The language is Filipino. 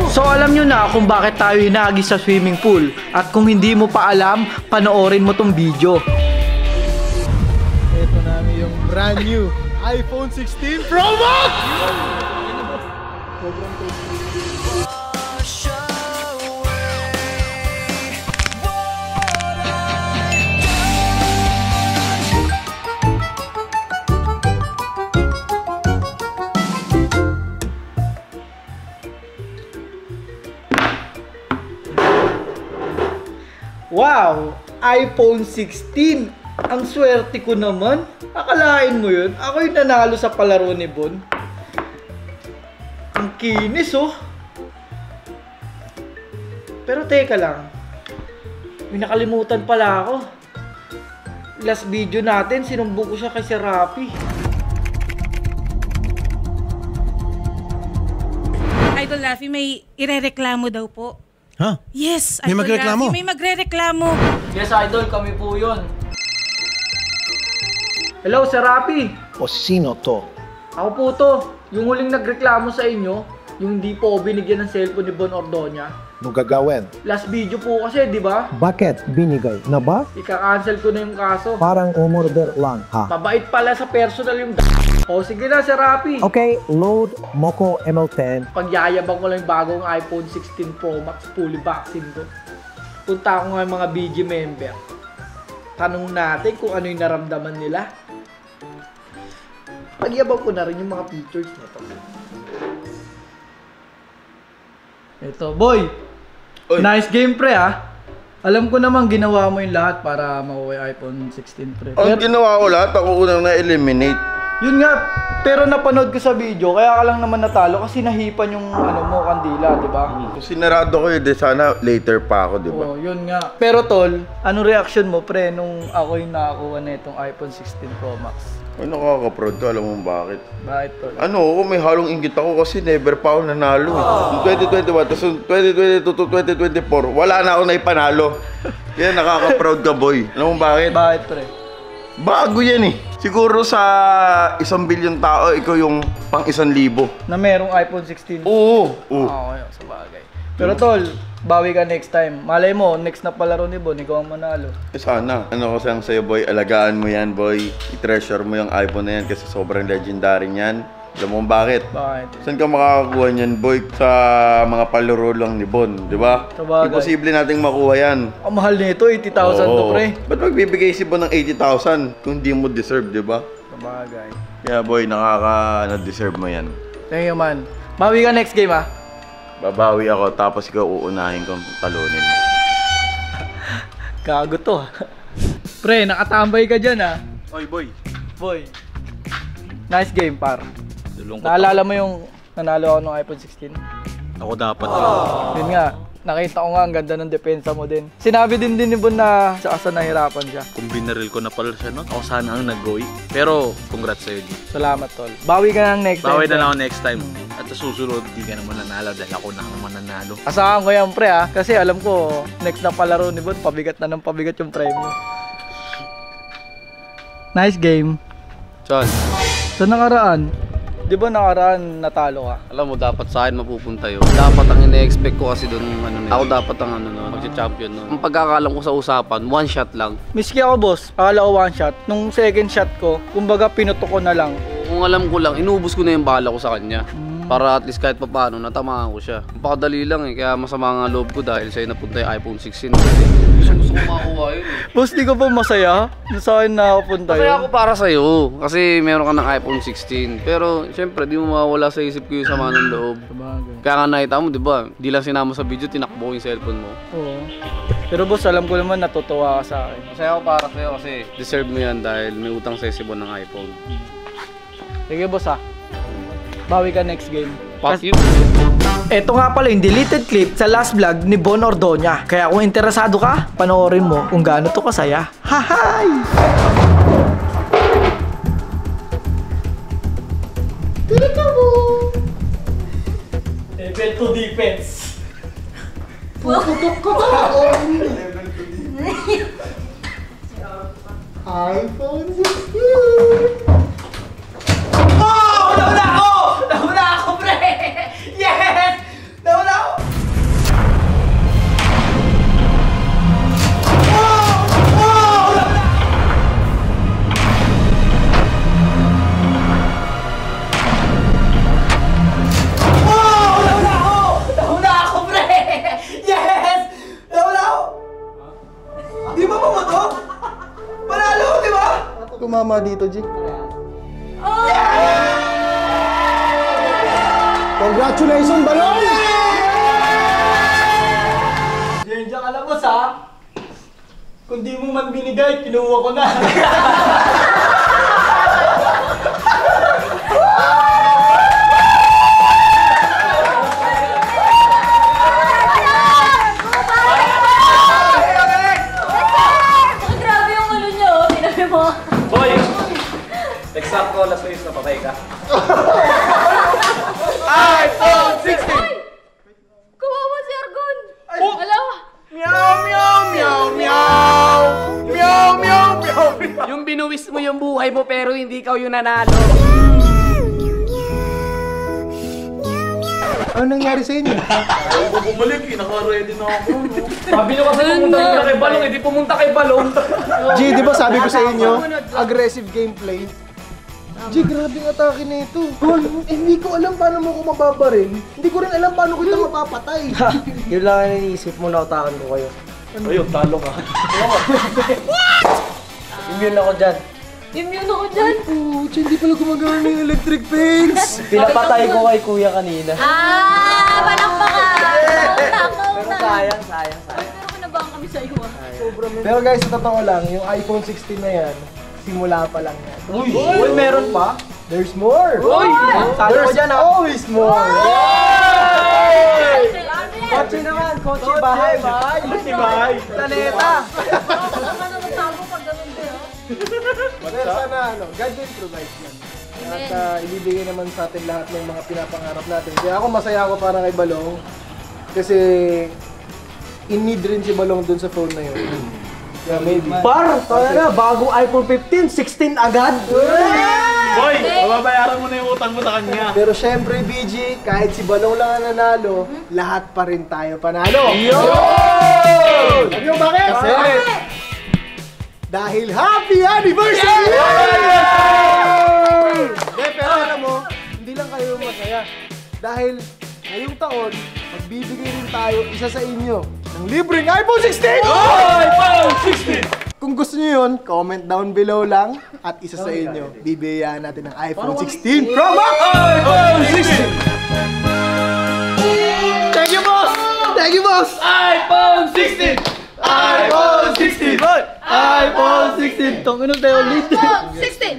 So alam nyo na kung bakit tayo hinagi sa swimming pool. At kung hindi mo pa alam, panoorin mo tong video. Ito namin yung brand new iPhone 16 Pro Max! Wow! iPhone 16! Ang swerte ko naman. Akalain mo yun? Ako yung nanalo sa palaro ni Bon. Ang kinis oh. Pero teka lang. May nakalimutan pala ako. Last video natin, sinumbong ko siya kay Sir Rapi. Idol Rafi, may irereklamo daw po. Ha? Yes, May Idol magreklamo? Rafi, may magrereklamo. Yes, Idol, kami po yun. Hello, Sir Rapi. O sino to? Ako po to. Yung huling nagreklamo sa inyo, yung di po binigyan ng cellphone ni Bon Ordoña. Nung gagawin? Last video po kasi, di ba? Bakit binigay na ba? Ika-cancel ko na yung kaso. Parang umorder lang, ha? Mabait pala sa personal yung O sige na, Sir Rapi. Okay, load Moco ML10. Pagyayabang ko lang yung bagong iPhone 16 Pro Max fully vaccine ko. Punta ako nga yung mga BG member. Tanong natin kung ano yung naramdaman nila. Pagyabang ko na rin yung mga features nito. Ito, boy. Oy. Nice game, pre, ah. Alam ko naman ginawa mo yung lahat para makuha yung iPhone 16 Pro. Ang ginawa ko lahat, ako unang na-eliminate. Yun nga, pero napanood ko sa video, kaya ka lang naman natalo kasi nahipan yung ano mo, kandila, di ba? Kung sinarado ko yun, sana later pa ako, di ba? Oo, yun nga. Pero tol, anong reaction mo, pre, nung ako yung nakakuha na itong iPhone 16 Pro Max? Ay, nakaka-proud ka, alam mo bakit? Bakit, tol? Ano, may halong inggit ako kasi never pa ako nanalo. Yung 2021, tapos 2022 to 2024, wala na ako naipanalo. Yan, nakaka-proud ka, boy. Alam mo bakit? Bakit, pre? Bago yan eh. Siguro sa 1 billion tao, ikaw yung pang 1,000. Na merong iPhone 16? Oo. Oo, sa bagay. Pero tol, bawi ka next time. Malay mo, next na palaro ni Bon, ikaw ang manalo. Eh sana. Ano ko sayang sa'yo, boy, alagaan mo yan, boy. I-treasure mo yung iPhone na yan kasi sobrang legendary niyan. Alam mo bakit? Bakit? Saan ka makakakuha niyan, boy? Sa mga palaro lang ni Bon, di ba? Sabagay. Imposible nating makuha yan. Ang mahal nito, 80,000 to, pre. Ba't magbibigay si Bon ng 80,000 kung di mo deserve, di ba? Sabagay. Kaya, boy, na-deserve mo yan. Thank you, man. Bawi ka next game, ah. Babawi ako, tapos ikaw uunahin kong talunin mo. Gago to, ah. Pre, nakatambay ka dyan, ah. Oy, boy. Boy. Nice game, par. Lulungkot Naalala mo yung nanalo ako ng iPhone 16? ako dapat. Yun nga, nakita ko nga ang ganda ng depensa mo din. Sinabi din ni Bon na sa nahirapan siya. Kung binaril ko na pala siya nun, ako sana ang nag-goy. Pero, congrats sa'yo, G. Salamat, tol. Bawi ka ng next time. Bawi na lang ako next time. At sa susunod, di ka naman nanalo dahil ako na naman nanalo. Asahan ko yan, pre, ah. Kasi alam ko, next na palaro ni Bon, pabigat na ng pabigat yung premyo. Nice game. Saan? Sa nakaraan, di ba nakaraan natalo ka? Alam mo, dapat sa akin mapupunta yun. Dapat ang ine-expect ko kasi doon, ako dapat ang magsi-champion nun. Ang pagkakalam ko sa usapan, one shot lang. Miski ako, boss, akala ko one shot. Nung second shot ko, kumbaga pinuto ko na lang. Kung alam ko lang, inubos ko na yung bala ko sa kanya. Para at least kahit papaano, natamaan ko siya. Napakadali lang eh, kaya masama nga loob ko dahil sa'yo napunta yung iPhone 16. Gusto ko makuha yun eh. Boss, di ka ba masaya? Na sa akin nakapunta yun? Masaya ako para sa'yo, kasi meron ka ng iPhone 16. Pero, syempre, di mo mawala sa isip ko yung sama ng loob. Kaya nga nakita mo, di ba? Di lang sinama sa video, tinakbo yung cellphone mo. Oo. Pero boss, alam ko naman natutuwa ka sa akin. Masaya ako para sa'yo kasi deserve mo yan dahil may utang sa Bon ng iPhone. Sige boss, ha. Bawi ka next game. Fuck you. Ito nga pala yung deleted clip sa last vlog ni Bon Ordoña. Kaya kung interesado ka, panoorin mo kung gaano to kasaya. Hahay! Level 2 defense. Puputok ka ba? iPhone 16! Oh! Nauna ako! Nauna ako, pre! Yes! Nauna ako! tumama dito, G. Congratulations, Balong! Diyan ka labos ha. Kung di mo man binigay, kinuha ko na. Grabe yung ulo niyo, tinabi mo. Boy! Exact ko, last minutes na patay ka. iPhone 16! Kawawa si Argon. Alam mo? Meow, meow, meow, meow! Meow, meow, meow, meow! Yung binuwis mo yung buhay mo pero hindi ikaw yung nanalo. Ano nangyari sa inyo? Ako bumalik eh, naka-ready na ako. No? Sabi nyo kasi pumunta ka kay Balong, hindi pumunta kay Balong. G, di ba sabi ko sa inyo, aggressive gameplay. G, grabe ang atake na ito. Tol, hindi ko alam paano mo ko mababaril. Hindi ko rin alam paano kita mapapatay. Yun lang ang iniisip mo, nautakan ko kayo. Ayun, talo ka. Immune ako dyan. Immune ako dyan. Oh, G, hindi pala gumagawa ng electric fence. Pinapatay ko kay kuya kanina. Palakpakan! Pero sayang. Pero kinabahan kami sa iyo ah. Pero guys, sa totoo lang, yung iPhone 16 na yan, simula pa lang yan. Uy, meron pa? There's more! Uy! Sabi ko There's dyan ha. always more! Kotse naman, kotse bahay. Bahay! Planeta. Ano magtago pag ganun din oh. Pero sana, God will provide yan. At ibibigay naman sa atin lahat ng mga pinapangarap natin. Kaya ako masaya ako para kay Balong. Kasi in need rin si Balong dun sa phone na yun. Kaya maybe. Par, kaya na, bagong iPhone 15, 16 agad. Boy, mababayaran mo na yung utang mo sa kanya. Pero syempre, BG, kahit si Balong lang ang nanalo, lahat pa rin tayo panalo. Alam nyo bakit? Kasi dahil happy anniversary! Pero alam mo, hindi lang kayo masaya. Dahil ngayong taon, magbibigay rin tayo isa sa inyo ng libreng iPhone 16! iPhone 16! Kung gusto nyo yun, comment down below lang at isa sa inyo, bibigyan natin ng iPhone 16 Pro Max! iPhone 16! Thank you, boss! Thank you, boss! iPhone 16! iPhone 16! iPhone 16! Tong ino tayo ulit. iPhone 16!